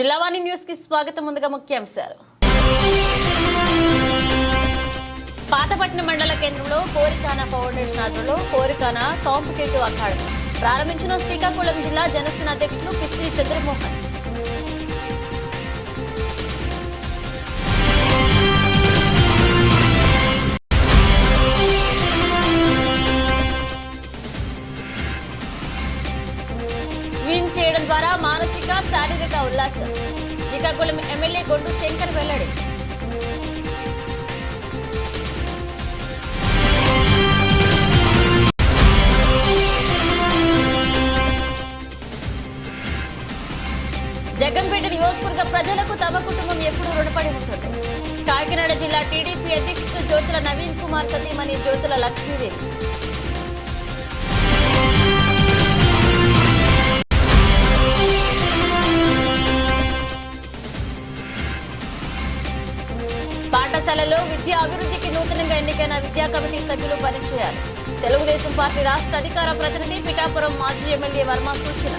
Jillavani news కి స్వాగతం. ముందుగా ముఖ్యాంశాలు. పాతపట్నం మండల కేంద్రంలో కోరికానా ఫౌండేషన్ ఆధ్వర్యంలో కోరికానా కాంపిటేటివ్ అకాడమీ ప్రారంభించిన శ్రీకాకుళం జిల్లా జనసేన అధ్యక్షులు పిస్సి చంద్రమోహన్. స్వింగ్ చేయడం ద్వారా మానసిక శారీరక ఉల్లాసం. శ్రీకాకుళం ఎమ్మెల్యే గొడ్డు శంకర్ వెల్లడి. జగంపేట నియోజకవర్గ ప్రజలకు తమ కుటుంబం ఎప్పుడూ రుణపడి ఉంటుంది. కాకినాడ జిల్లా టీడీపీ అధ్యక్షుడు జ్యోతుల నవీన్ కుమార్ సతీమణి జ్యోతుల లక్ష్మీదేవి. పాఠశాలలో విద్యా అభివృద్ధికి నూతనంగా ఎన్నికైన విద్యా కమిటీ సభ్యులు పనిచేయాలి. తెలుగుదేశం పార్టీ రాష్ట్ర అధికార ప్రతినిధి పిఠాపురం మాజీ ఎమ్మెల్యే వర్మ సూచన.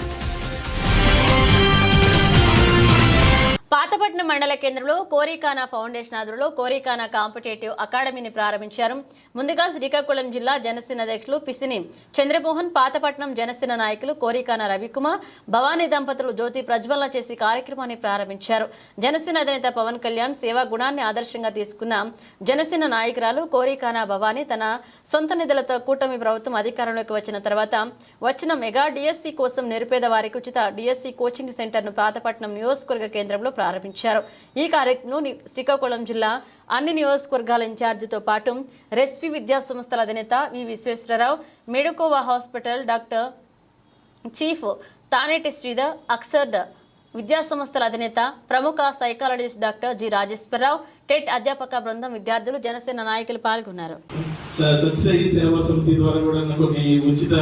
పాతపట్నం మండల కేంద్రంలో కోరికానా ఫౌండేషన్ ఆధ్వర్యంలో కోరికానా కాంపిటేటివ్ అకాడమీని ప్రారంభించారు. ముందుగా శ్రీకాకుళం జిల్లా జనసేన అధ్యక్షులు పిసిని చంద్రమోహన్, పాతపట్నం జనసేన నాయకులు కోరికానా రవికుమార్, భవానీ దంపతులు జ్యోతి ప్రజ్వలన చేసి కార్యక్రమాన్ని ప్రారంభించారు. జనసేన అధినేత పవన్ కళ్యాణ్ సేవా గుణాన్ని ఆదర్శంగా తీసుకున్న జనసేన నాయకురాలు కోరికానా భవానీ తన సొంత నిధులతో కూటమి ప్రభుత్వం అధికారంలోకి వచ్చిన తర్వాత వచ్చిన మెగా డిఎస్సి కోసం నిరుపేద వారికి ఉచిత డిఎస్సి కోచింగ్ సెంటర్ను పాతపట్నం నియోజకవర్గ కేంద్రంలో ప్రారంభించారు. ఈ కార్యక్రమంలో శ్రీకాకుళం జిల్లా అన్ని నియోజకవర్గాల ఇన్ఛార్జితో పాటు రెస్పీ విద్యా సంస్థల అధినేత V Visweswararao, Medicover hospital doctor chief Thaneti Sridhar, అక్సర్డ్ విద్యా సంస్థల అధినేత ప్రముఖ సైకాలజిస్ట్ డాక్టర్ జి రాజేశ్వరరావు, టెట్ అధ్యాపక బృందం, విద్యార్థులు, జనసేన నాయకులు పాల్గొన్నారు. సత్యసాయి సేవా సమితి ద్వారా కూడా కొన్ని ఉచిత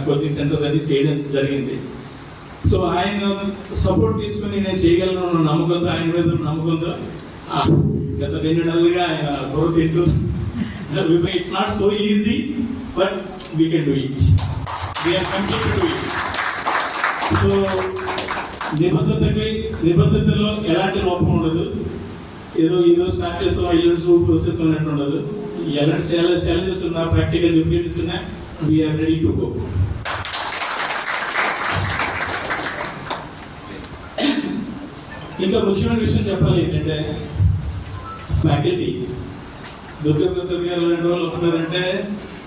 కోచింగ్ సెంటర్స్ అది చేయడం జరిగింది. సో ఆయన సపోర్ట్ తీసుకుని నేను చేయగలను నమ్మకంతో, ఆయన మీద నమ్మకంతో గత 2 నెలలుగా ఆయన బుర్ర తింటూ it's not so easy but we can do it, we are complete to it. So నిబద్ధతలో ఎలాంటి లోపం ఉండదు. ఏదో స్టార్ట్ చేస్తాం ఇల్లు ప్రాసెస్ అన్నట్టు ఉండదు. ఎలాంటి ఛాలెంజెస్ ఉన్నా, ప్రాక్టికల్ డిఫికల్టీస్ ఉన్నా వీఆర్ రెడీ టు గో. ఇంకా ముఖ్యమైన విషయం చెప్పాలి ఏంటంటే ఫ్యాకల్టీ దుర్గాప్రసాద్ గారు లాంటి వాళ్ళు వస్తున్నారంటే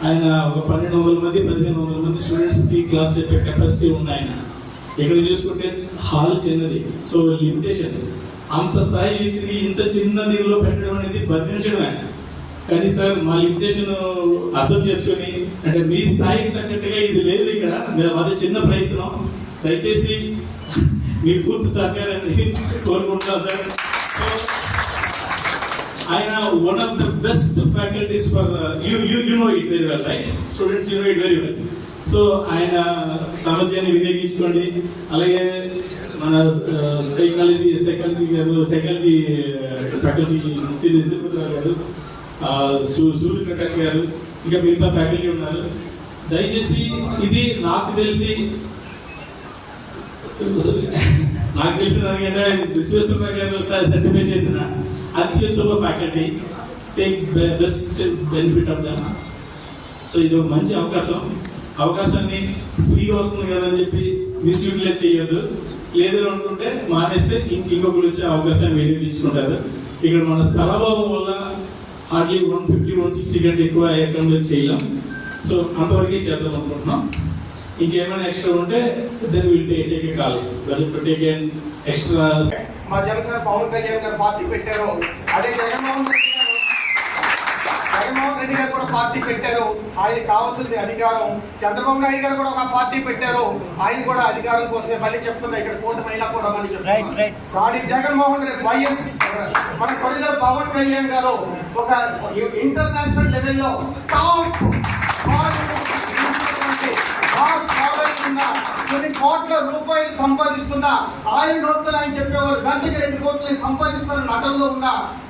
ఆయన ఒక 1200 మంది 1500 మంది స్టూడెంట్స్ కి క్లాస్ చెప్పే కెపాసిటీ ఉంది. ఆయన ఇక్కడ చూసుకుంటే హాల్ చిన్నది, సో లిమిటేషన్. అంత స్థాయి వ్యక్తిని ఇంత చిన్న దీనిలో పెట్టడం అనేది బంధించడమే. కానీ సార్ మా లిమిటేషన్ అర్థం చేసుకొని, అంటే మీ స్థాయికి తగ్గట్టుగా ఇది లేదు ఇక్కడ, అది చిన్న ప్రయత్నం. దయచేసి మీ పూర్తి సహకారాన్ని కోరుకుంటున్నాం సార్. ఆయన one of the best faculties for you know it very well, right students, you know it very well. So ఆయన సామర్థ్యాన్ని వినియోగించుకోండి. అలాగే మన సైకాలజీ ఫ్యాకల్టీ గారు, సూర్యప్రకాష్ గారు, ఇంకా మిగతా ఫ్యాకల్టీ ఉన్నారు. దయచేసి ఇది నాకు తెలిసిన దానికంటే విశ్వేశ్వర గారు సర్టిఫై చేసిన అత్యుత్తమ faculty. Take best benefit of them. So ఇది ఒక మంచి అవకాశాన్ని ఫ్రీగా వస్తుంది కదా అని చెప్పి మిస్యూటిలైజ్ చేయొద్దు. లేదు అనుకుంటే మానేస్తే ఇంకొకరు వచ్చే అవకాశాన్ని వినియోగించుకుంటారు. ఇక్కడ మన స్థలభావం వల్ల హార్డ్లీ 150-160 కంటే ఎక్కువ అకౌంట్లో చేయలేం. సో అంతవరకే చేద్దాం అనుకుంటున్నాం. ఇంకేమైనా ఎక్స్ట్రా ఉంటే then will take a call, take an extra. మా జనసేన పవన్ కళ్యాణ్ గారు పార్టీ పెట్టారు, అదే జగన్మోహన్ రెడ్డి గారు కూడా పార్టీ పెట్టారు. ఆయన కావాల్సింది అధికారం. చంద్రబాబు నాయుడు గారు కూడా ఒక పార్టీ పెట్టారు, ఆయన కూడా అధికారం కోసమే. మళ్ళీ చెప్తున్నా, ఇక్కడ కూటమైనా కూడా మళ్ళీ చెప్తున్నా, కానీ జగన్మోహన్ రెడ్డి వైఎస్ మన కొరిదల పవన్ కళ్యాణ్ గారు ఒక ఇంటర్నేషనల్ లెవెల్లో టాప్ కొన్ని కోట్ల రూపాయలు సంపాదిస్తున్నా ఆయన నోట్లు ఆయన చెప్పేవారు గంటకి 2 కోట్లు సంపాదిస్తున్న నటనలో ఉన్న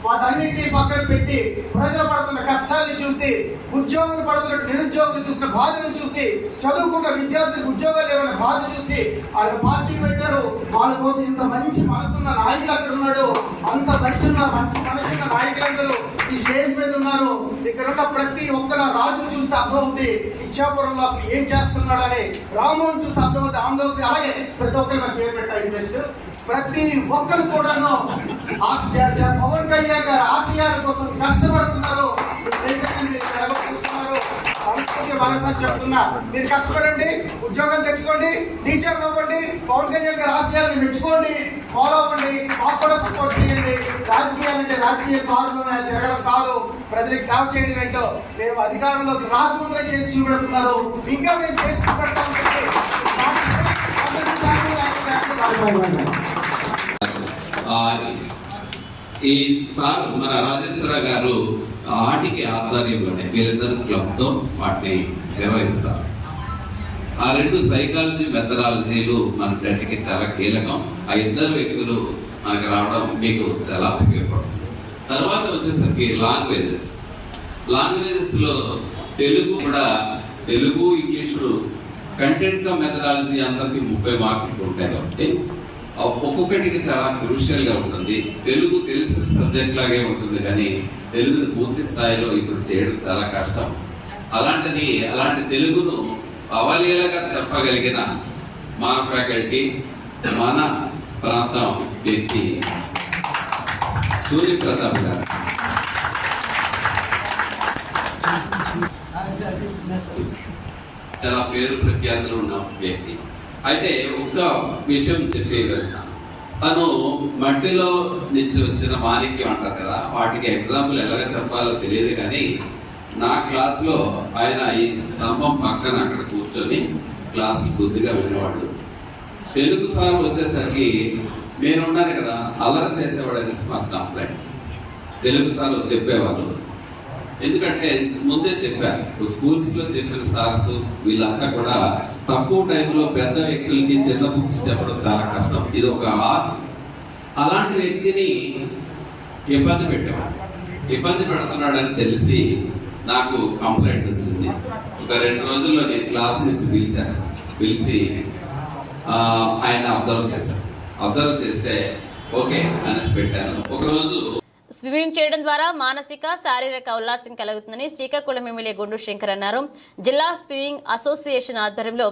వాటన్నిటినీ పక్కన పెట్టి ప్రజలు పడుతున్న కష్టాన్ని చూసి, ఉద్యోగులు పడుతున్న నిరుద్యోగులు చూసిన బాధను చూసి, చదువుకున్న విద్యార్థులకు ఉద్యోగాలు లేవన్న బాధ చూసి ఆయన పార్టీ పెట్టారు. వాళ్ళ కోసం ఇంత మంచి మనసున్న నాయకులు అక్కడ ఉన్నాడు. అంత మంచి మనసున్న నాయకులందరూ ఈ స్టేజ్ మీద ఉన్నారు. ఇక్కడ ఉన్న ప్రతి ఒక్కరు రాజు చూస్తే అర్థమవుతుంది ఇచ్చాపురంలో అసలు ఏం చేస్తున్నాడని, రామోహన్ చూస్తే అర్థమవుతుంది ఆంధ్రప్రదేశ్. అలాగే ప్రతి ఒక్కరు పేరు పెట్టాయి బెస్ట్. ప్రతి ఒక్కరు కూడాను పవన్ కళ్యాణ్ గారి ఆశయాల కోసం కష్టపడుతున్నారు. చూస్తున్నారు. సంస్కృతి మనసని చెప్తున్నా, మీరు కష్టపడండి, ఉద్యోగం తెచ్చుకోండి, టీచర్లు అవ్వండి, పవన్ కళ్యాణ్ గారి ఆశయాలను మెచ్చుకోండి, ఫాలో అవ్వండి, మాకు కూడా సపోర్ట్ చేయండి. రాజకీయాలంటే రాజకీయ కారులో తిరగడం కాదు, ప్రజలకు సేవ చేయడం ఏంటో. మేము అధికారంలోకి రాజముద్ర చేసి చూపెడుతున్నారు, ఇంకా మేము చేసి చూపెడతాం. ఈ సార్ మన రాజేశ్వర గారు ఆటికి ఆధ్వర్యంలోనే వీళ్ళిద్దరు క్లబ్తో వాటిని నిర్వహిస్తారు. ఆ 2 సైకాలజీ మెథడాలజీలు మన టెట్కి చాలా కీలకం. ఆ 2 వ్యక్తులు మనకు రావడం మీకు చాలా ఉపయోగపడుతుంది. తర్వాత వచ్చేసరికి లాంగ్వేజెస్ లో తెలుగు కూడా, తెలుగు ఇంగ్లీషు కంటెంట్ గా మెథడాలజీ అందరికి 30 మార్కులు ఉంటాయి కాబట్టి ఒక్కొక్కటికి చాలా క్రూషియల్ గా ఉంటుంది. తెలుగు తెలిసిన సబ్జెక్ట్ లాగే ఉంటుంది, కానీ తెలుగుని పూర్తి స్థాయిలో ఇప్పుడు చేయడం చాలా కష్టం. అలాంటి తెలుగును అవలీలగా చెప్పగలిగిన మా ఫ్యాకల్టీ, మన ప్రాంతం వ్యక్తి సూర్యప్రతాప్ గారు. చాలా పేరు ప్రఖ్యాతులు ఉన్న వ్యక్తి. అయితే ఒక్క విషయం చెప్పి వెళ్తాను. తను మట్టిలో నుంచి వచ్చిన మాణిక్యం అంటారు కదా, వాటికి ఎగ్జాంపుల్ ఎలాగ చెప్పాలో తెలియదు, కానీ నా క్లాస్లో ఆయన ఈ స్తంభం పక్కన అక్కడ కూర్చొని క్లాస్కి బుద్ధిగా వినేవాడు. తెలుగు సార్ వచ్చేసరికి నేను ఉన్నాను కదా, అల్లరి చేసేవాడు అనేసి మాకు కంప్లైంట్. తెలుగు సార్ చెప్పేవాళ్ళు, ఎందుకంటే ముందే చెప్పారు, స్కూల్స్ లో చెప్పిన సార్స్ వీళ్ళంతా కూడా తక్కువ టైంలో పెద్ద వ్యక్తులకి చిన్న బుక్స్ చెప్పడం చాలా కష్టం. ఇది ఒక ఆర్ట్. అలాంటి వ్యక్తిని ఇబ్బంది పెడుతున్నాడని తెలిసి నాకు కంప్లైంట్ వచ్చింది. ఒక 2 రోజుల్లో నేను క్లాస్ నుంచి పిలిచి ఆయన అబ్జర్వ్ చేస్తే ఓకే అనేసి పెట్టాను. ఒకరోజు స్విమ్మింగ్ చేయడం ద్వారా మానసిక శారీరక ఉల్లాసం కలుగుతుందని శ్రీకాకుళం ఎమ్మెల్యే గుండు శంకర్ అన్నారు. జిల్లా స్విమ్మింగ్ అసోసియేషన్ ఆధ్వర్యంలో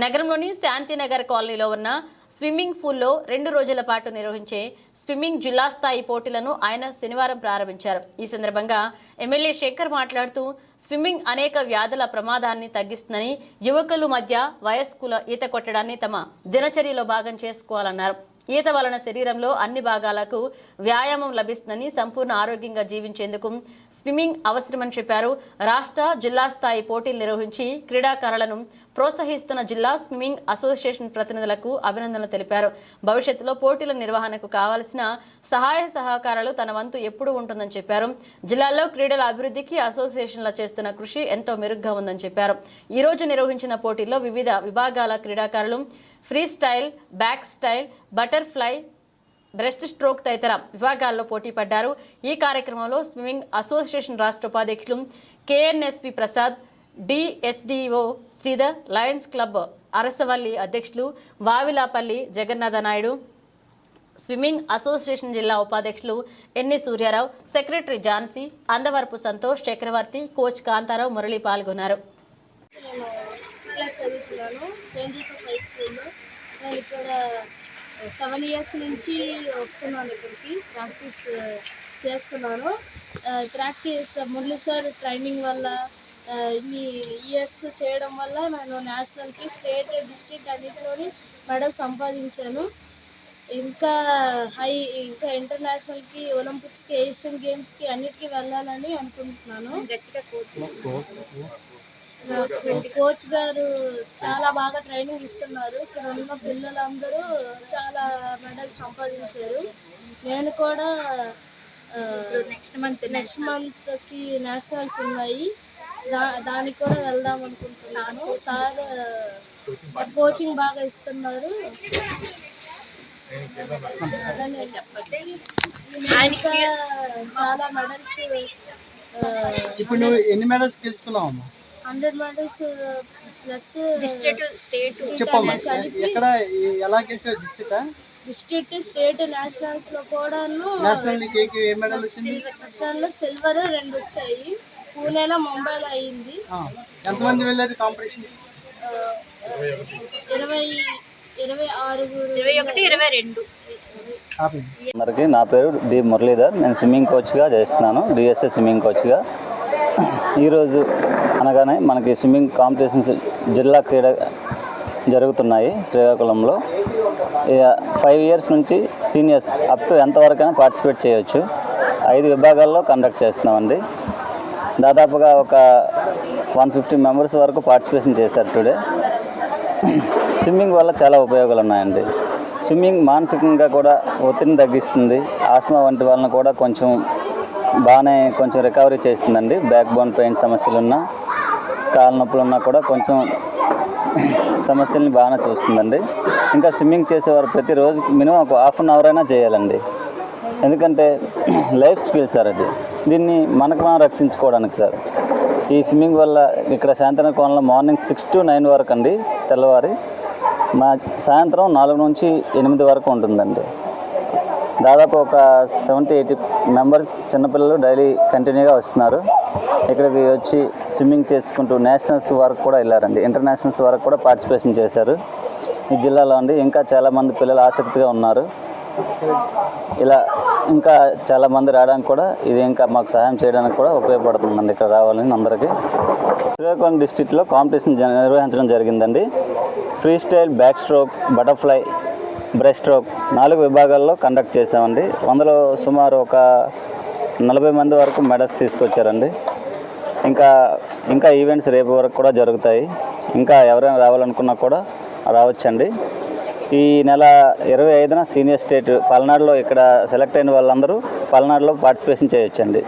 నగరంలోని శాంతినగర్ కాలనీలో ఉన్న స్విమ్మింగ్ పూల్లో 2 రోజుల పాటు నిర్వహించే స్విమ్మింగ్ జిల్లా స్థాయి పోటీలను ఆయన శనివారం ప్రారంభించారు. ఈ సందర్భంగా ఎమ్మెల్యే శంకర్ మాట్లాడుతూ స్విమ్మింగ్ అనేక వ్యాధుల ప్రమాదాన్ని తగ్గిస్తుందని, యువకుల మధ్య వయస్కుల ఈత కొట్టడాన్ని తమ దినచర్యలో భాగం చేసుకోవాలన్నారు. ఈత వలన శరీరంలో అన్ని భాగాలకు వ్యాయామం లభిస్తుందని, సంపూర్ణ ఆరోగ్యంగా జీవించేందుకు స్విమ్మింగ్ అవసరమని చెప్పారు. రాష్ట్ర జిల్లా స్థాయి పోటీలు నిర్వహించి క్రీడాకారులను ప్రోత్సహిస్తున్న జిల్లా స్విమ్మింగ్ అసోసియేషన్ ప్రతినిధులకు అభినందనలు తెలిపారు. భవిష్యత్తులో పోటీల నిర్వహణకు కావాల్సిన సహాయ సహకారాలు తన వంతు ఎప్పుడూ ఉంటుందని చెప్పారు. జిల్లాలో క్రీడల అభివృద్ధికి అసోసియేషన్ల చేస్తున్న కృషి ఎంతో మెరుగ్గా ఉందని చెప్పారు. ఈ రోజు నిర్వహించిన పోటీల్లో వివిధ విభాగాల క్రీడాకారులు free style, back style, butterfly, breast stroke తదితర విభాగాల్లో పోటీ పడ్డారు. ఈ కార్యక్రమంలో స్విమ్మింగ్ అసోసియేషన్ రాష్ట్ర ఉపాధ్యక్షులు KNSP Prasad, DSDO Sridhar, lions club Arasavalli అధ్యక్షులు వావిలాపల్లి జగన్నాథ నాయుడు, స్విమ్మింగ్ అసోసియేషన్ జిల్లా ఉపాధ్యక్షులు ఎన్ని సూర్యారావు, సెక్రటరీ ఝాన్సీ, అందవరపు సంతోష్ చక్రవర్తి, కోచ్ కాంతారావు, మురళి పాల్గొన్నారు. నేను 6th క్లాస్ చదువుతున్నాను సెయింట్ జోసెఫ్ హై స్కూల్లో. నేను ఇక్కడ 7 years నుంచి వస్తున్నాను. ఇక్కడికి ప్రాక్టీస్ చేస్తున్నాను. ప్రాక్టీస్ మురళి సార్ ట్రైనింగ్ వల్ల, ఇన్ని ఇయర్స్ చేయడం వల్ల నేను నేషనల్కి, స్టేట్, డిస్ట్రిక్ట్ అన్నిటిలోని మెడల్ సంపాదించాను. ఇంకా ఇంటర్నేషనల్కి, ఒలింపిక్స్కి, ఏషియన్ గేమ్స్కి అన్నిటికీ వెళ్ళాలని అనుకుంటున్నాను. గట్టిగా కోచ్ గారు చాలా బాగా ట్రైనింగ్ ఇస్తున్నారు. ఇక్కడ ఉన్న పిల్లలందరూ చాలా మెడల్స్ సంపాదించారు. నేను కూడా నెక్స్ట్ మంత్కి నేషనల్స్ ఉన్నాయి, దానికి కూడా వెళ్దాం అనుకుంటున్నాను. సార్ కోచింగ్ బాగా ఇస్తున్నారు. ఇంకా చాలా మెడల్స్. ఇప్పుడు నువ్వు ఎన్ని మెడల్స్ గెలుచుకున్నావమ్మా? 100 మెడల్స్ ప్లస్ స్టేట్ చెప్పమ్మా, ఎక్కడ ఎలా గెలిచావు? డిస్ట్రిక్ట్, స్టేట్, నేషనల్స్ లో కూడాను. నేషనల్ నీకు ఏ మెడల్ వచ్చింది? నేషనల్ లో సిల్వర్ 2 వచ్చాయి. పూణేలో, ముంబైలో అయింది. ఎంతమంది వెళ్ళారు కాంపిటీషన్? 22. అందరికీ నా పేరు డి మురళీధర్. నేను స్విమ్మింగ్ కోచ్గా చేస్తున్నాను, డిఎస్ఏ స్విమ్మింగ్ కోచ్గా. ఈరోజు అనగానే మనకి స్విమ్మింగ్ కాంపిటీషన్స్ జిల్లా క్రీడ జరుగుతున్నాయి శ్రీకాకుళంలో. 5 ఇయర్స్ నుంచి సీనియర్స్ అప్ టు ఎంతవరకైనా పార్టిసిపేట్ చేయవచ్చు. 5 విభాగాల్లో కండక్ట్ చేస్తున్నామండి. దాదాపుగా ఒక 150 మెంబర్స్ వరకు పార్టిసిపేషన్ చేశారు టుడే. స్విమ్మింగ్ వల్ల చాలా ఉపయోగాలు ఉన్నాయండి. స్విమ్మింగ్ మానసికంగా కూడా ఒత్తిడిని తగ్గిస్తుంది. ఆస్మా వంటి వాళ్ళని కూడా కొంచెం రికవరీ చేస్తుందండి. బ్యాక్ బోన్ పెయిన్ సమస్యలున్నా, కాళ్ళ నొప్పులున్నా కూడా కొంచెం సమస్యల్ని బాగానే చూస్తుందండి. ఇంకా స్విమ్మింగ్ చేసేవారు ప్రతిరోజు మినిమం ఒక ½ అన్ అవర్ అయినా చేయాలండి. ఎందుకంటే లైఫ్ స్కిల్ సార్ అది. దీన్ని మనకు మనం రక్షించుకోవడానికి సార్. ఈ స్విమ్మింగ్ వల్ల ఇక్కడ శాంతినగర్ కోణంలో మార్నింగ్ 6 to 9 వరకు అండి, తెల్లవారి. సాయంత్రం 4 నుంచి 8 వరకు ఉంటుందండి. దాదాపు ఒక 70-80 మెంబర్స్ చిన్నపిల్లలు డైలీ కంటిన్యూగా వస్తున్నారు. ఇక్కడికి వచ్చి స్విమ్మింగ్ చేసుకుంటూ నేషనల్స్ వరకు కూడా వెళ్ళారండి. ఇంటర్నేషనల్స్ వరకు కూడా పార్టిసిపేషన్ చేశారు ఈ జిల్లాలో అండి. ఇంకా చాలామంది పిల్లలు ఆసక్తిగా ఉన్నారు. ఇలా ఇంకా చాలామంది రావడానికి కూడా ఇది ఇంకా మాకు సహాయం చేయడానికి కూడా ఉపయోగపడుతుందండి ఇక్కడ రావాలని అందరికీ. శ్రీకాకుళం డిస్ట్రిక్ట్లో కాంపిటీషన్ నిర్వహించడం జరిగిందండి. Free style, back stroke, butterfly, breast stroke 4 విభాగాల్లో కండక్ట్ చేసామండి. అందులో సుమారు ఒక 40 మంది వరకు మెడల్స్ తీసుకొచ్చారండి. ఇంకా ఈవెంట్స్ రేపు వరకు కూడా జరుగుతాయి. ఇంకా ఎవరైనా రావాలనుకున్నా కూడా రావచ్చండి. ఈ నెల 25న సీనియర్ స్టేట్ పల్నాడులో ఇక్కడ సెలెక్ట్ అయిన వాళ్ళందరూ పల్నాడులో పార్టిసిపేషన్ చేయొచ్చండి.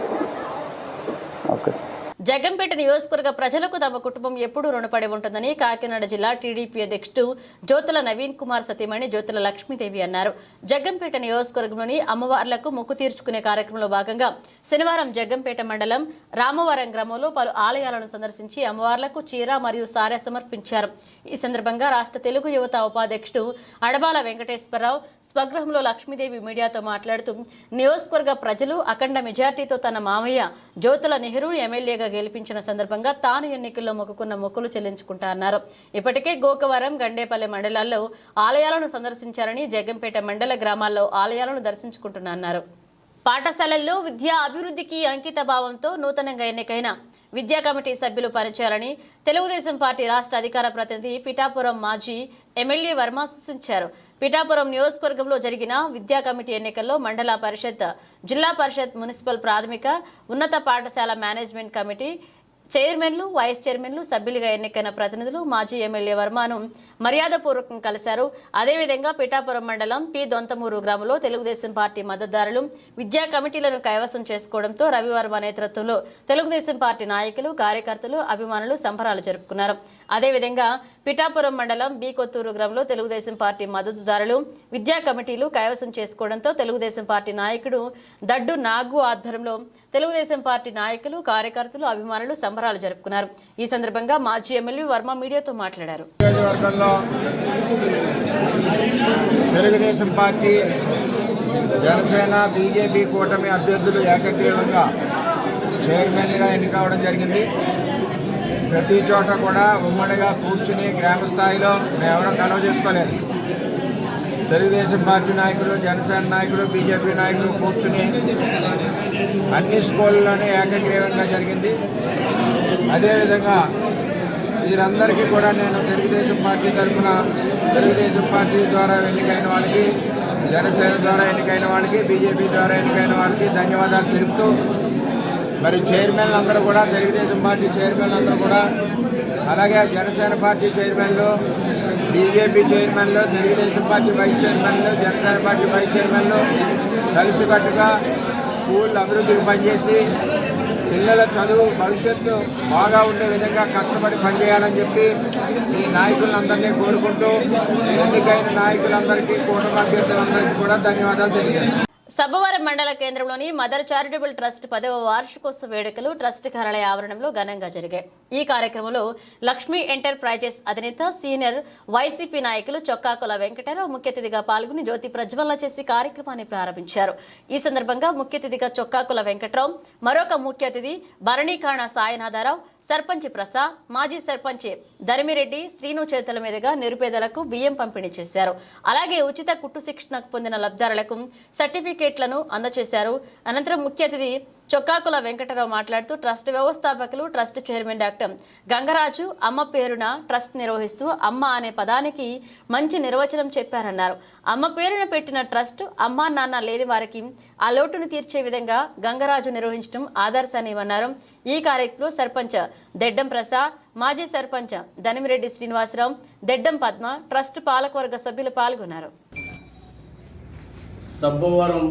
Okay sir. జగ్గంపేట నియోజకవర్గ ప్రజలకు తమ కుటుంబం ఎప్పుడూ రుణపడి ఉంటుందని కాకినాడ జిల్లా టీడీపీ అధ్యక్షుడు జ్యోతుల నవీన్ కుమార్ సతీమణి జ్యోతుల లక్ష్మీదేవి అన్నారు. జగ్గంపేట నియోజకవర్గంలోని అమ్మవార్లకు మొక్కు తీర్చుకునే కార్యక్రమంలో భాగంగా శనివారం జగ్గంపేట మండలం రామవరం గ్రామంలో పలు ఆలయాలను సందర్శించి అమ్మవార్లకు చీర మరియు సారె సమర్పించారు. ఈ సందర్భంగా రాష్ట్ర తెలుగు యువత ఉపాధ్యక్షుడు అడబాల వెంకటేశ్వరరావు స్వగృహంలో లక్ష్మీదేవి మీడియాతో మాట్లాడుతూ నియోజకవర్గ ప్రజలు అఖండ మెజార్టీతో తన మామయ్య జ్యోతుల నెహ్రూ ఎమ్మెల్యేగా గెలిపించిన సందర్భంగా తాను ఎన్నికల్లో మొక్కుకున్న మొక్కులు చెల్లించుకుంటా అన్నారు. ఇప్పటికే గోకవరం, గండేపల్లి మండలాల్లో ఆలయాలను సందర్శించారని, జగ్గంపేట మండల గ్రామాల్లో ఆలయాలను దర్శించుకుంటున్నారు. పాఠశాలల్లో విద్యా అభివృద్ధికి అంకిత భావంతో నూతనంగా ఎన్నికైన విద్యా కమిటీ సభ్యులు పనిచేయాలని తెలుగుదేశం పార్టీ రాష్ట్ర అధికార ప్రతినిధి పిఠాపురం మాజీ ఎమ్మెల్యే వర్మ సూచించారు. పిఠాపురం నియోజకవర్గంలో జరిగిన విద్యా కమిటీ ఎన్నికల్లో మండల పరిషత్, జిల్లా పరిషత్, మున్సిపల్ ప్రాథమిక ఉన్నత పాఠశాల మేనేజ్మెంట్ కమిటీ చైర్మన్లు, వైస్ చైర్మన్లు, సభ్యులుగా ఎన్నికైన ప్రతినిధులు మాజీ ఎమ్మెల్యే వర్మను మర్యాదపూర్వకంగా కలిశారు. అదేవిధంగా పిఠాపురం మండలం పి దొంతమూరు గ్రామంలో తెలుగుదేశం పార్టీ మద్దతుదారులు విద్యా కమిటీలను కైవసం చేసుకోవడంతో రవివర్మ నేతృత్వంలో తెలుగుదేశం పార్టీ నాయకులు, కార్యకర్తలు, అభిమానులు సంబరాలు జరుపుకున్నారు. అదేవిధంగా పిఠాపురం మండలం బి కొత్తూరు గ్రామంలో తెలుగుదేశం పార్టీ మద్దతుదారులు విద్యా కమిటీలు కైవసం చేసుకోవడంతో తెలుగుదేశం పార్టీ నాయకుడు దడ్డు నాగు ఆధ్వర్యంలో తెలుగుదేశం పార్టీ నాయకులు, కార్యకర్తలు, అభిమానులు సంబరాలు జరుపుకున్నారు. ఈ సందర్భంగా మాజీ ఎమ్మెల్యే వర్మ మీడియాతో మాట్లాడారు. తెలుగుదేశం పార్టీ, జనసేన, బీజేపీ కూటమి అభ్యర్థులు ఏకగ్రీవంగా చైర్మన్గా ఎన్నికవడం జరిగింది. ప్రతి చోట కూడా ఉమ్మడిగా కూర్చుని గ్రామ స్థాయిలో మేమెవరం కలవ చేసుకోలేదు. తెలుగుదేశం పార్టీ నాయకులు, జనసేన నాయకులు, బీజేపీ నాయకులు కూర్చుని అన్ని స్కూళ్ళలోనే ఏకగ్రీవంగా జరిగింది. అదేవిధంగా వీరందరికీ కూడా నేను తెలుగుదేశం పార్టీ తరఫున తెలుగుదేశం పార్టీ ద్వారా ఎన్నికైన వాళ్ళకి, జనసేన ద్వారా ఎన్నికైన వాళ్ళకి, బీజేపీ ద్వారా ఎన్నికైన వాళ్ళకి ధన్యవాదాలు తెలుపుతూ, మరి చైర్మన్లు అందరూ కూడా, తెలుగుదేశం పార్టీ చైర్మన్లు అందరూ కూడా, అలాగే జనసేన పార్టీ చైర్మన్లు, బీజేపీ చైర్మన్లు, తెలుగుదేశం పార్టీ వైస్ చైర్మన్లు, జనసేన పార్టీ వైస్ చైర్మన్లు కలిసికట్టుగా స్కూల్ అభివృద్ధికి పనిచేసి పిల్లల చదువు భవిష్యత్తు బాగా ఉండే విధంగా కష్టపడి పనిచేయాలని చెప్పి ఈ నాయకులందరినీ కోరుకుంటూ ఎన్నికైన నాయకులందరికీ కూటమి అభ్యర్థులందరికీ కూడా ధన్యవాదాలు తెలియజేస్తాను. సబ్బవరం మండల కేంద్రంలోని మదర్ చారిటబుల్ ట్రస్ట్ 10వ వార్షికోత్సవ వేడుకలు ట్రస్ట్ కార్యాలయ ఆవరణంలో ఘనంగా జరిగాయి. ఈ కార్యక్రమంలో లక్ష్మీ ఎంటర్ప్రైజెస్ అధినేత సీనియర్ వైసీపీ నాయకులు చొక్కాకుల వెంకటరావు ముఖ్య అతిథిగా పాల్గొని జ్యోతి ప్రజ్వలన చేసి కార్యక్రమాన్ని ప్రారంభించారు. ఈ సందర్భంగా ముఖ్య అతిథిగా చొక్కాకుల వెంకటరావు, మరొక ముఖ్య అతిథి భరణీకాణ సాయినాథరావు, సర్పంచ్ ప్రసాద్, మాజీ సర్పంచ్ ధనిమిరెడ్డి శ్రీను చేతుల మీదుగా నిరుపేదలకు బియ్యం పంపిణీ చేశారు. అలాగే ఉచిత కుట్టు శిక్షణకు పొందిన లబ్ధిదారులకు సర్టిఫికేట్లను అందజేశారు. అనంతరం ముఖ్య అతిథి చొక్కాకుల వెంకటరావు మాట్లాడుతూ ట్రస్ట్ వ్యవస్థాపకులు ట్రస్ట్ చైర్మన్ డాక్టర్ గంగరాజు అమ్మ పేరున ట్రస్ట్ నిర్వహిస్తూ అమ్మ అనే పదానికి మంచి నిర్వచనం చెప్పారన్నారు. అమ్మ పేరున పెట్టిన ట్రస్ట్ అమ్మా నాన్న లేని వారికి ఆ లోటును తీర్చే విధంగా గంగరాజు నిర్వహించడం ఆదర్శనీయమన్నారు. ఈ కార్యక్రమంలో సర్పంచ్ దెడ్డం ప్రసాద్, మాజీ సర్పంచ్ ధనిమిరెడ్డి శ్రీనివాసరావు, దెడ్డం పద్మ, ట్రస్ట్ పాలకవర్గ సభ్యులు పాల్గొన్నారు. సబ్బవరం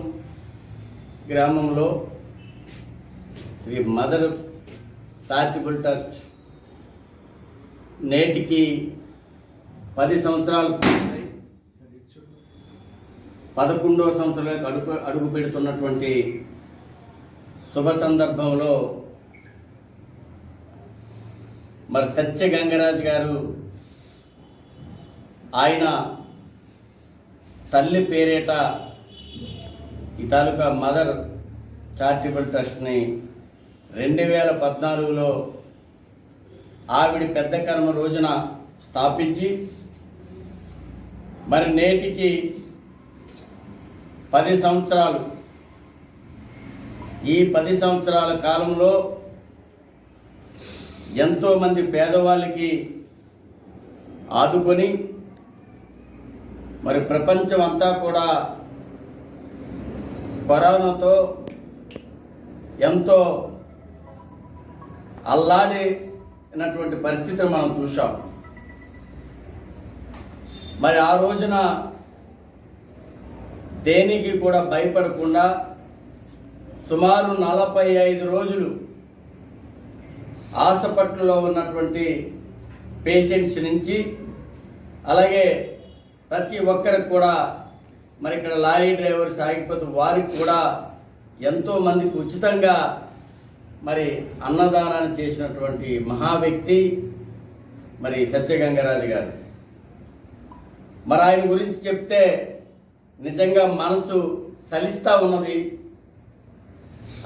గ్రామంలో ఈ మదర్ చారిటబుల్ ట్రస్ట్ నేటికి 10 సంవత్సరాలు 11వ సంవత్సరాలకు అడుగు పెడుతున్నటువంటి శుభ సందర్భంలో మరి సత్య గంగరాజు గారు ఆయన తల్లి పేరేట ఈ తాలూకా మదర్ చారిటబుల్ ట్రస్ట్ని 2014లో ఆవిడ పెద్ద కర్మ రోజున స్థాపించి మరి నేటికి 10 సంవత్సరాలు, ఈ 10 సంవత్సరాల కాలంలో ఎంతోమంది పేదవాళ్ళకి ఆదుకొని మరి ప్రపంచం అంతా కూడా కరోనాతో ఎంతో అల్లాడినటువంటి పరిస్థితిని మనం చూసాం. మరి ఆ రోజున దేనికి కూడా భయపడకుండా సుమారు 45 రోజులు హాస్పిటల్లో ఉన్నటువంటి పేషెంట్స్ నుంచి అలాగే ప్రతి ఒక్కరికి కూడా మరి ఇక్కడ లారీ డ్రైవర్స్ ఆగిపోతూ వారికి కూడా ఎంతో మందికి ఉచితంగా మరి అన్నదానాన్ని చేసినటువంటి మహా వ్యక్తి మరి సత్యగంగరాజు గారు. మరి ఆయన గురించి చెప్తే నిజంగా మనసు సలిస్తా ఉన్నది.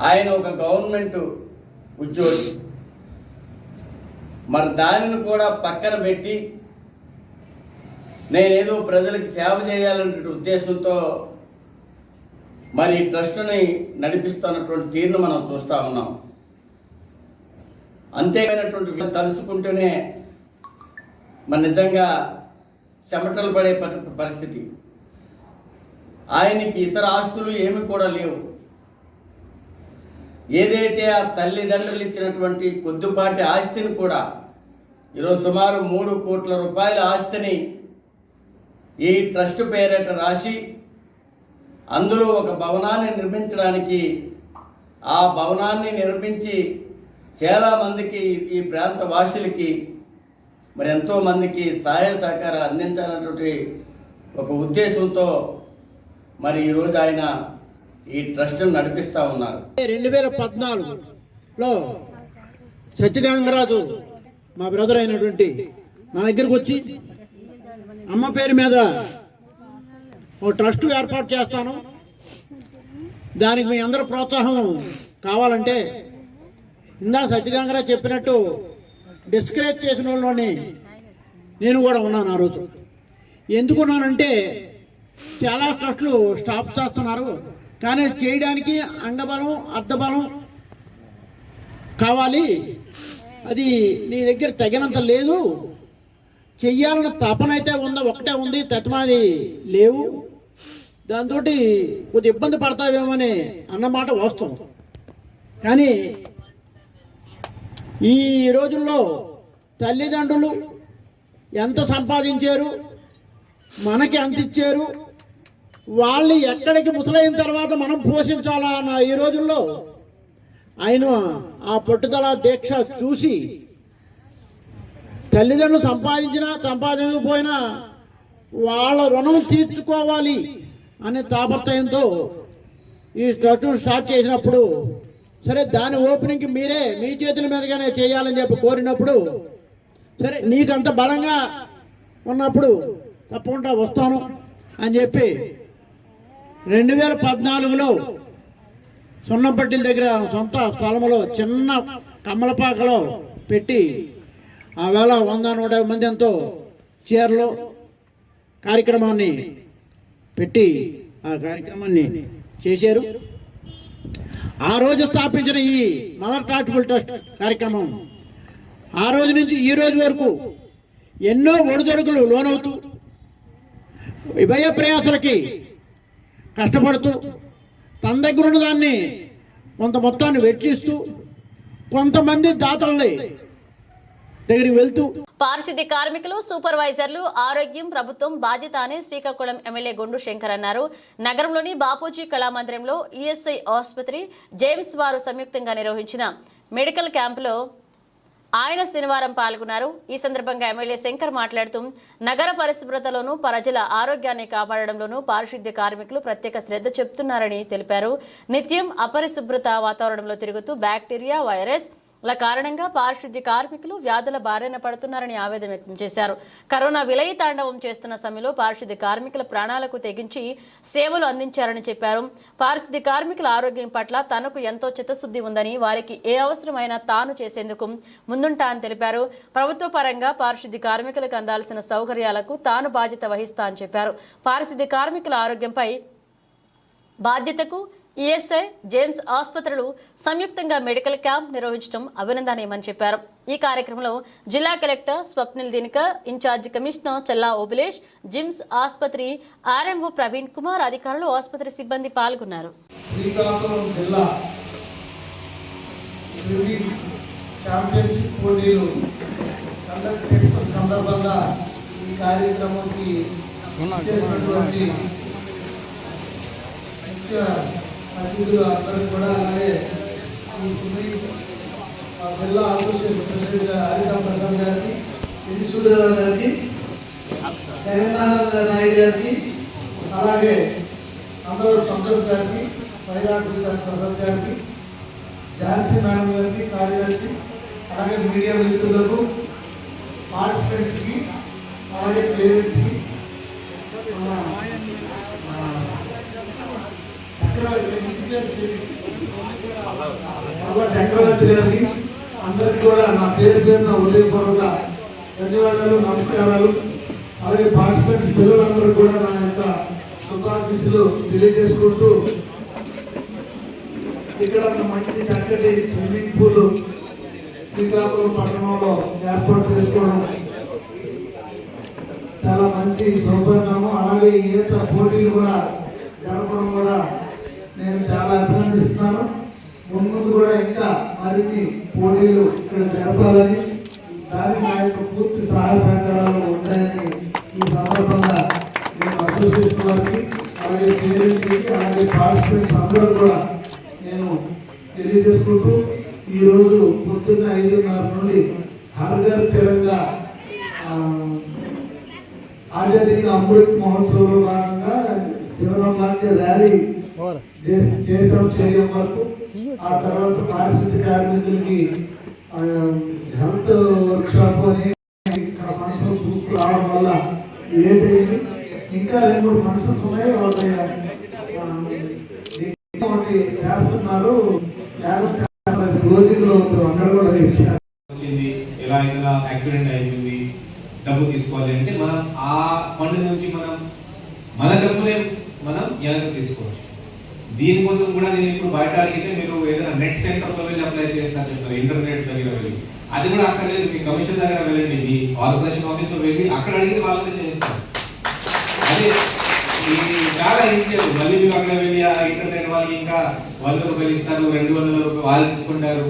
ఆయన ఒక గవర్నమెంట్ ఉద్యోగి, మరి దానిని కూడా పక్కన పెట్టి నేనేదో ప్రజలకు సేవ చేయాలనే ఉద్దేశంతో మరి ట్రస్ట్ని నడిపిస్తున్నటువంటి తీరును మనం చూస్తూ ఉన్నాం. అంతేమైనటువంటి తలుచుకుంటూనే మరి నిజంగా చెమటలు పడే పరిస్థితి. ఆయనకి ఇతర ఆస్తులు ఏమి కూడా లేవు. ఏదైతే ఆ తల్లిదండ్రులు ఇచ్చినటువంటి కొద్దిపాటి ఆస్తిని కూడా ఈరోజు సుమారు 3 కోట్ల రూపాయల ఆస్తిని ఈ ట్రస్ట్ పేరిట రాసి అందులో ఒక భవనాన్ని నిర్మించడానికి, ఆ భవనాన్ని నిర్మించి చాలామందికి ఈ ప్రాంత వాసులకి మరి ఎంతోమందికి సహాయ సహకారాలు అందించాలన్నటువంటి ఒక ఉద్దేశంతో మరి ఈరోజు ఆయన ఈ ట్రస్ట్ను నడిపిస్తూ ఉన్నారు. 2014లో సత్యగంగరాజు మా బ్రదర్ అయినటువంటి నా దగ్గరకు వచ్చి అమ్మ పేరు మీద ఓ ట్రస్ట్ ఏర్పాటు చేస్తాను, దానికి మీ అందరూ ప్రోత్సాహం కావాలంటే ఇందా సత్యగంగరాజు చెప్పినట్టు డిస్కరేజ్ చేసిన వాళ్ళని నేను కూడా ఉన్నాను. ఆ రోజు ఎందుకున్నానంటే చాలా ట్రస్టులు స్టాప్ చేస్తున్నారు, కానీ చేయడానికి అంగబలం అర్ధబలం కావాలి, అది నీ దగ్గర తగినంత లేదు, చెయ్యాలన్న తపన అయితే ఉందా, ఒకటే ఉంది, తత్మాది లేవు, దాంతో కొద్ది ఇబ్బంది పడతావేమని అన్నమాట వాస్తవం. కానీ ఈ రోజుల్లో తల్లిదండ్రులు ఎంత సంపాదించారు, మనకి ఎంత ఇచ్చారు, వాళ్ళు ఎక్కడికి ముసలైన తర్వాత మనం పోషించాలా అన్న ఈ రోజుల్లో ఆయన ఆ పట్టుదల దీక్ష చూసి తల్లిదండ్రులు సంపాదించకపోయినా వాళ్ళ రుణం తీర్చుకోవాలి అనే తాపత్రయంతో ఈ స్టాట్యూ స్టార్ట్ చేసినప్పుడు సరే దాని ఓపెనింగ్కి మీరే మీ చేతుల మీదుగానే చేయాలని చెప్పి కోరినప్పుడు సరే నీకు అంత బలంగా ఉన్నప్పుడు తప్పకుండా వస్తాను అని చెప్పి 2014లో సున్నంపట్టిల దగ్గర సొంత స్థలంలో చిన్న కమ్మలపాకలో పెట్టి ఆ వేళ 100-150 మంది ఎంతో చీరలో కార్యక్రమాన్ని పెట్టి ఆ కార్యక్రమాన్ని చేశారు. ఆ రోజు స్థాపించిన ఈ మదర్ చారిటబుల్ ట్రస్ట్ కార్యక్రమం ఆ రోజు నుంచి ఈ రోజు వరకు ఎన్నో ఒడిదొడుకులు లోనవుతూ వ్యయ ప్రయాసలకి కష్టపడుతూ తన దగ్గర ఉన్న దాన్ని కొంత మొత్తాన్ని వెచ్చిస్తూ కొంతమంది దాతలని దగ్గరికి వెళ్తూ పారిశుద్ధ్య కార్మికులు, సూపర్వైజర్లు ఆరోగ్యం ప్రభుత్వం బాధ్యత అని శ్రీకాకుళం ఎమ్మెల్యే గొండు శంకర్ అన్నారు. నగరంలోని బాపూజీ కళామందిరంలో ఈఎస్ఐ ఆసుపత్రి జేమ్స్ వారు సంయుక్తంగా నిర్వహించిన మెడికల్ క్యాంపులో ఆయన శనివారం పాల్గొన్నారు. ఈ సందర్భంగా ఎమ్మెల్యే శంకర్ మాట్లాడుతూ నగర పరిశుభ్రతలోనూ ప్రజల ఆరోగ్యాన్ని కాపాడడంలోనూ పారిశుద్ధ్య కార్మికులు ప్రత్యేక శ్రద్ధ చెబుతున్నారని తెలిపారు. నిత్యం అపరిశుభ్రత వాతావరణంలో తిరుగుతూ బ్యాక్టీరియా, వైరస్ ల కారణంగా పారిశుద్ధ్య కార్మికులు వ్యాధుల బారిన పడుతున్నారని ఆవేదన వ్యక్తం చేశారు. కరోనా విలయ తాండవం చేస్తున్న సమయంలో పారిశుద్ధ్య కార్మికుల ప్రాణాలకు తెగించి సేవలు అందించారని చెప్పారు. పారిశుద్ధ్య కార్మికుల ఆరోగ్యం పట్ల తనకు ఎంతో చిత్తశుద్ధి ఉందని, వారికి ఏ అవసరమైనా తాను చేసేందుకు ముందుంటా అని తెలిపారు. ప్రభుత్వ పరంగా పారిశుద్ధ్య కార్మికులకు అందాల్సిన సౌకర్యాలకు తాను బాధ్యత వహిస్తా అని చెప్పారు. పారిశుద్ధ్య కార్మికుల ఆరోగ్యంపై బాధ్యతకు ఈఎస్ఐ, జేమ్స్ ఆసుపత్రులు సంయుక్తంగా మెడికల్ క్యాంప్ నిర్వహించడం అభినందనీయమని చెప్పారు. ఈ కార్యక్రమంలో జిల్లా collector Swapnil Dinakar, incharge commissioner Challa Obulesh, GIMS ఆసుపత్రి ఆర్ఎంఓ ప్రవీణ్ కుమార్, అధికారులు, ఆసుపత్రి సిబ్బంది పాల్గొన్నారు. శ్రీకాకుళం జిల్లా స్విమ్మింగ్ ఛాంపియన్షిప్ పోటీలు కండక్ట్ చేస్తున్న సందర్భంగా ఈ కార్యక్రమానికి చేసినటువంటి ముఖ్య అతిథులు అందరూ కూడా, అలాగే ఈ స్విమ్మింగ్ జిల్లా అసోసియేషన్ ప్రెసిడెంట్ హరికా ప్రసాద్ గారికి, ఎన్ సూర్యరావు గారికి, జగన్నాథ నాయుడు గారికి, అలాగే అందరూ సంతోష్ గారికి, ఫైర్ ప్రసాద్ గారికి, ఝాన్సీ మేడం గారికి, కార్యదర్శి, అలాగే మీడియా మిత్రులకు, పార్టిసిపెంట్స్కి, అలాగే పేరెంట్స్కి, చక్రవర్తి గారికి అందరికి కూడా నా పేరున ఉదయపూర్వక ధన్యవాదాలు, నమస్కారాలు. అలాగే పార్టిసిపెంట్స్ పిల్లలందరూ కూడా నా యొక్క శుభాశీస్సులు తెలియజేసుకుంటూ, ఇక్కడ మంచి చక్కటి స్విమ్మింగ్ పూల్ శ్రీకాకుళం పట్టణంలో ఏర్పాటు చేసుకోవడం చాలా మంచి సౌకర్యము. అలాగే ఈత పోటీలు కూడా జరపడం కూడా నేను చాలా అభినందిస్తున్నాను. ముందు కూడా ఇంకా మరిన్ని పోటీలు ఇక్కడ జరపాలని, దానికి నా యొక్క పూర్తి సహాయ సహకారాలు ఉంటాయని ఈ సందర్భంగా నేను అసోసియేషన్ వారికి, అలాగే పేరెంట్స్కి, అలాగే పార్టిసిపెంట్స్ అందరూ కూడా నేను తెలియజేసుకుంటూ, ఈరోజు పొద్దున్న 5:30 నుండి హర్ ఘర్ తిరంగా ఆజాదీ కా అమృత్ మహోత్సవంలో భాగంగా శివరాంకి ర్యాలీ చేసాం స్టేడియం వరకు. ఆ తర్వాత పారిశుద్ధ్య కార్మికులకి హెల్త్ వర్క్ షాప్ అని ఫంక్షన్ చూసుకురావడం వల్ల లేట్ అయింది. ఇంకా 2-3 ఫంక్షన్స్ ఉన్నాయి, వాళ్ళకి చేస్తున్నారు. క్లోజింగ్ లో అక్కడ కూడా ఎలా ఏదైనా యాక్సిడెంట్ అయిపోయింది, డబ్బు తీసుకోవాలి అంటే మనం ఆ ఫండ్ నుంచి మన డబ్బునే మనం వెనక్కి తీసుకోవచ్చు. దీనికోసం కూడా నేను ఇప్పుడు బయట అడిగితే మీరు ఏదైనా నెట్ సెంటర్లో వెళ్ళి అప్లై చేస్తారు చెప్తారు, ఇంటర్నెట్ దగ్గర వెళ్ళి. అది కూడా అక్కర్లేదు, మీ కమిషన్ దగ్గర వెళ్ళండి, మీ కార్పొరేషన్ ఆఫీస్లో వెళ్ళి అక్కడ అడిగితే వాళ్ళకి చేస్తారు. అదే చాలా ఈజీ. మళ్ళీ మీరు అక్కడ వెళ్ళి ఆ ఇంటర్నెట్ వాళ్ళకి ఇంకా 100 రూపాయలు ఇస్తారు, 200 రూపాయలు వాళ్ళు తీసుకుంటారు,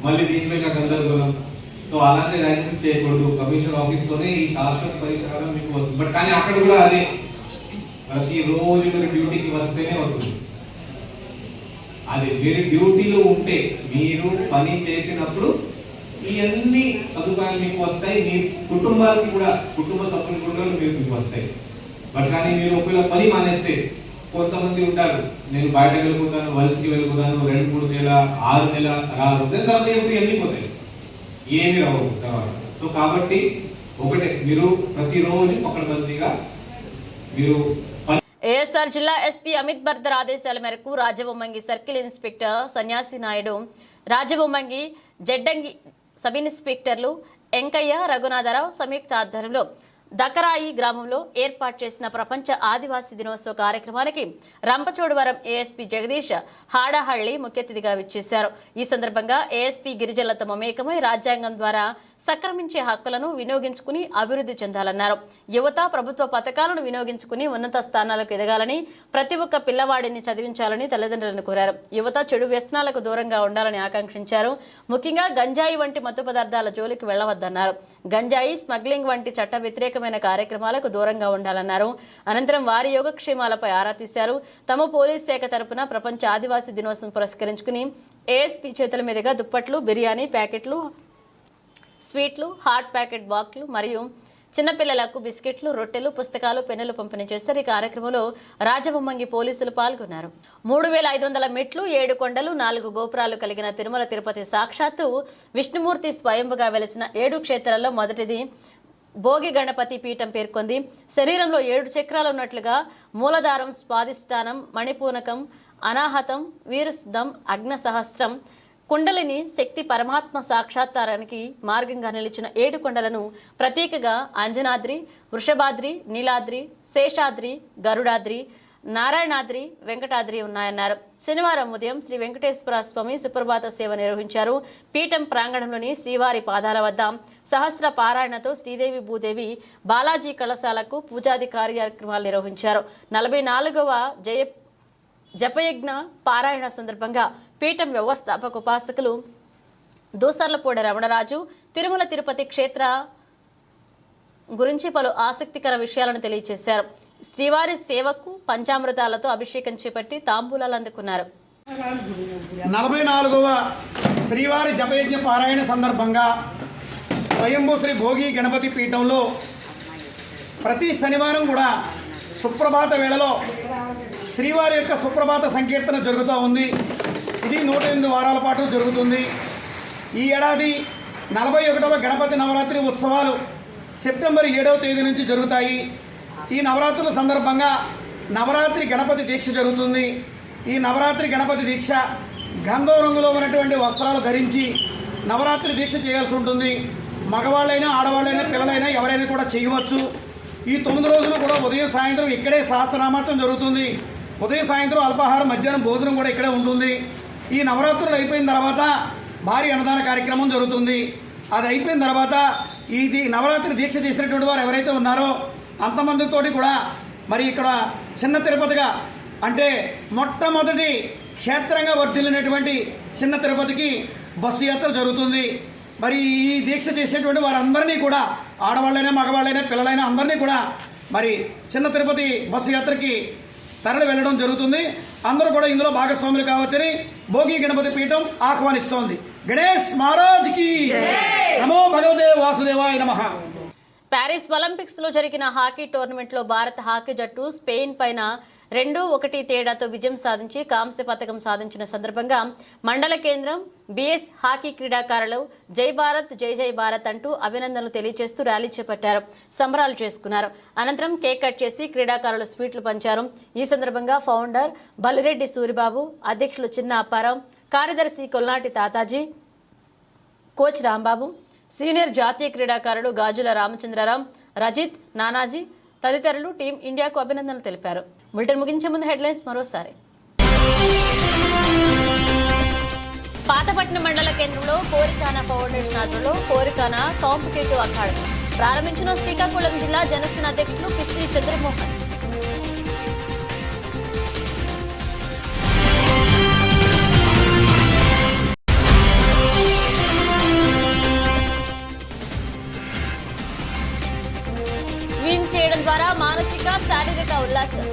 మళ్ళీ దీనిపై గందరగోళం. సో అలాంటి ర్యాంకింగ్ చేయకూడదు. కమిషన్ ఆఫీస్లోనే ఈ శాశ్వత పరిష్కారం మీకు వస్తుంది. బట్ కానీ అక్కడ కూడా అదే, ప్రతి రోజు మీరు డ్యూటీకి వస్తేనే అవుతుంది. అది మీరు డ్యూటీలో ఉంటే మీరు పని చేసినప్పుడు ఈ అన్ని సదుపాయాలు మీకు వస్తాయి, మీ కుటుంబాలకి కూడా, కుటుంబ సభ్యులు కూడా మీకు వస్తాయి. బట్ కానీ మీరు ఒకవేళ పని మానేస్తే, కొంతమంది ఉంటారు నేను బయటకు వెళ్ళిపోతాను, వలసకి వెళ్ళిపోతాను, 2-3 నెల 6 నెల రాదు, దాని తర్వాత ఏమిటి వెళ్ళిపోతాయి, ఏమి రావు తర్వాత. సో కాబట్టి ఒకటే, మీరు ప్రతిరోజు పకడ్బందీగా మీరు ఏఎస్ఆర్ జిల్లా ఎస్పీ అమిత్ బర్దర్ ఆదేశాల మేరకు రాజవొమ్మంగి సర్కిల్ ఇన్స్పెక్టర్ సన్యాసి నాయుడు, రాజవొమ్మంగి జడ్డంగి సబ్ ఇన్స్పెక్టర్లు ఎంకయ్య, రఘునాథరావు సంయుక్త ఆధ్వర్యంలో దకరాయి గ్రామంలో ఏర్పాటు చేసిన ప్రపంచ ఆదివాసీ దినోత్సవ కార్యక్రమానికి రంపచోడవరం ఏఎస్పీ జగదీష్ హాడహళ్లి ముఖ్య అతిథిగా విచ్చేశారు. ఈ సందర్భంగా ఏఎస్పీ గిరిజనులతో మమేకమై రాజ్యాంగం ద్వారా సక్రమించే హక్కులను వినియోగించుకుని అభివృద్ధి చెందాలన్నారు. యువత ప్రభుత్వ పథకాలను వినియోగించుకుని ఉన్నత స్థానాలకు ఎదగాలని, ప్రతి ఒక్క పిల్లవాడిని చదివించాలని తల్లిదండ్రులను కోరారు. యువత చెడు వ్యసనాలకు దూరంగా ఉండాలని ఆకాంక్షించారు. ముఖ్యంగా గంజాయి వంటి మత్తు పదార్థాల జోలికి వెళ్లవద్దన్నారు. గంజాయి స్మగ్లింగ్ వంటి చట్ట వ్యతిరేకమైన కార్యక్రమాలకు దూరంగా ఉండాలన్నారు. అనంతరం వారి యోగక్షేమాలపై ఆరా తీశారు. తమ పోలీస్ శాఖ తరపున ప్రపంచ ఆదివాసీ దినోత్సవం పురస్కరించుకుని ఏఎస్పీ చేతుల మీదుగా దుప్పట్లు, బిర్యానీ ప్యాకెట్లు, స్వీట్లు, హాట్ ప్యాకెట్ బాక్లు మరియు చిన్నపిల్లలకు బిస్కెట్లు, రొట్టెలు, పుస్తకాలు, పెన్నులు పంపిణీ చేశారు. ఈ కార్యక్రమంలో రాజవొమ్మంగి పోలీసులు పాల్గొన్నారు. 3500 మెట్లు, 7 కొండలు, 4 గోపురాలు కలిగిన తిరుమల తిరుపతి సాక్షాత్తు విష్ణుమూర్తి స్వయంభుగా వెలిసిన 7 క్షేత్రాల్లో మొదటిది భోగి గణపతి పీఠం పేర్కొంది. శరీరంలో 7 చక్రాలు ఉన్నట్లుగా మూలధారం, స్వాదిష్టానం, మణిపూనకం, అనాహతం, వీరుశుద్ధం, అగ్న సహస్రం, కుండలిని శక్తి పరమాత్మ సాక్షాత్కారానికి మార్గంగా నిలిచిన 7 కొండలను ప్రతీకగా అంజనాద్రి, వృషభాద్రి, నీలాద్రి, శేషాద్రి, గరుడాద్రి, నారాయణాద్రి, వెంకటాద్రి ఉన్నాయన్నారు. శనివారం ఉదయం శ్రీ వెంకటేశ్వర స్వామి సుప్రభాత సేవ నిర్వహించారు. పీఠం ప్రాంగణంలోని శ్రీవారి పాదాల వద్ద సహస్ర పారాయణతో శ్రీదేవి భూదేవి బాలాజీ కళశాలకు పూజాది కార్యక్రమాలు నిర్వహించారు. 44వ జపయజ్ఞ పారాయణ సందర్భంగా పీఠం వ్యవస్థాపక ఉపాసకులు దూసర్లపూడి రమణరాజు తిరుమల తిరుపతి క్షేత్ర గురించి పలు ఆసక్తికర విషయాలను తెలియజేశారు. శ్రీవారి సేవకు పంచామృతాలతో అభిషేకం చేపట్టి తాంబూలాలు అందుకున్నారు. 44వ శ్రీవారి జపయజ్ఞ పారాయణ సందర్భంగా స్వయంభూ శ్రీ భోగి గణపతి పీఠంలో ప్రతి శనివారం కూడా సుప్రభాత వేళలో శ్రీవారి యొక్క సుప్రభాత సంకీర్తన జరుగుతూ ఉంది. ఇది 108 వారాల పాటు జరుగుతుంది. ఈ ఏడాది 41వ గణపతి నవరాత్రి ఉత్సవాలు సెప్టెంబర్ 7వ తేదీ నుంచి జరుగుతాయి. ఈ నవరాత్రుల సందర్భంగా నవరాత్రి గణపతి దీక్ష జరుగుతుంది. ఈ నవరాత్రి గణపతి దీక్ష గంధం రంగులో ఉన్నటువంటి వస్త్రాలు ధరించి నవరాత్రి దీక్ష చేయాల్సి ఉంటుంది. మగవాళ్ళైనా, ఆడవాళ్ళైనా, పిల్లలైనా ఎవరైనా కూడా చేయవచ్చు. ఈ 9 రోజులు కూడా ఉదయం సాయంత్రం ఇక్కడే సహస్రనామార్చన జరుగుతుంది. ఉదయం సాయంత్రం అల్పాహారం, మధ్యాహ్నం భోజనం కూడా ఇక్కడే ఉంటుంది. ఈ నవరాత్రులు అయిపోయిన తర్వాత భారీ అన్నదాన కార్యక్రమం జరుగుతుంది. అది అయిపోయిన తర్వాత ఇది నవరాత్రి దీక్ష చేసినటువంటి వారు ఎవరైతే ఉన్నారో అంతమందితోటి కూడా మరి ఇక్కడ చిన్న తిరుపతిగా, అంటే మొట్టమొదటి క్షేత్రంగా వర్ధిల్లినటువంటి చిన్న తిరుపతికి బస్సు యాత్ర జరుగుతుంది. మరి ఈ దీక్ష చేసేటువంటి వారందరినీ కూడా, ఆడవాళ్ళైనా, మగవాళ్ళైనా, పిల్లలైనా అందరినీ కూడా మరి చిన్న తిరుపతి బస్సు యాత్రకి తరలి వెళ్ళడం జరుగుతుంది. అందరూ కూడా ఇందులో భాగస్వాములు కావచ్చని భోగి గణపతి పీఠం ఆహ్వానిస్తోంది. గణేష్ మహారాజ్కి నమో భగవతే వాసుదేవాయ నమః. ప్యారిస్ ఒలింపిక్స్ లో జరిగిన హాకీ టోర్నమెంట్ లో భారత హాకీ జట్టు స్పెయిన్ పైన 2-1 తేడాతో విజయం సాధించి కాంస్య పథకం సాధించిన సందర్భంగా మండల కేంద్రం బిఎస్ హాకీ క్రీడాకారులు జై భారత్, జై జై భారత్ అంటూ అభినందనలు తెలియజేస్తూ ర్యాలీ చేపట్టారు. సంబరాలు చేసుకున్నారు. అనంతరం కేక్ కట్ చేసి క్రీడాకారులు స్వీట్లు పంచారు. ఈ సందర్భంగా ఫౌండర్ బలిరెడ్డి సూరిబాబు, అధ్యక్షులు చిన్న అప్పారావు, కార్యదర్శి కొల్నాటి తాతాజీ, కోచ్ రాంబాబు, సీనియర్ జాతీయ క్రీడాకారులు గాజుల రామచంద్రరావు, రజిత్, నానాజీ తదితరులు టీం ఇండియాకు అభినందనలు తెలిపారు. బులెటిన్ ముగించే ముందు హెడ్లైన్స్ మరోసారి. పాతపట్నం మండల కేంద్రంలో కోరికానా ఫౌండేషన్ ఆధ్వర్యంలో కోరికానా కాంపిటేటివ్ అకాడమీ ప్రారంభించిన శ్రీకాకుళం జిల్లా జనసేన అధ్యక్షులు పిస్సి చంద్రమోహన్. స్వింగ్ చేయడం ద్వారా మానసిక, శారీరక ఉల్లాసం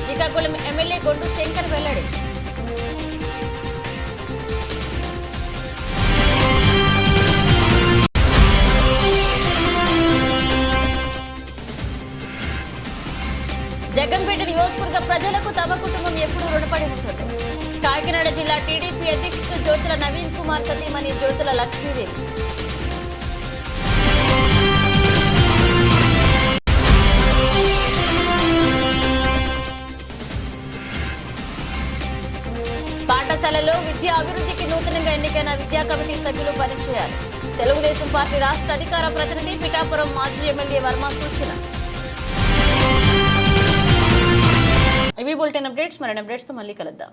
శ్రీకాకుళం ఎమ్మెల్యే గొడ్డు శంకర్ వెల్లడి. నియోజకవర్గ ప్రజలకు తమ కుటుంబం ఎప్పుడూ రుణపడి ఉంటుంది. కాకినాడ జిల్లా టీడీపీ అధ్యక్షుడు జ్యోతుల నవీన్ కుమార్ సతీమణి జ్యోతుల లక్ష్మీదేవి. పాఠశాలలో విద్యా అభివృద్ధికి నూతనంగా ఎన్నికైన విద్యా కమిటీ సభ్యులు పనిచేయాలి. తెలుగుదేశం పార్టీ రాష్ట్ర అధికార ప్రతినిధి పిఠాపురం మాజీ ఎమ్మెల్యే వర్మ సూచన. ఇవి బులెటిన్ అప్డేట్స్. మరిన్ని అప్డేట్స్ తో మళ్ళీ కలుద్దాం.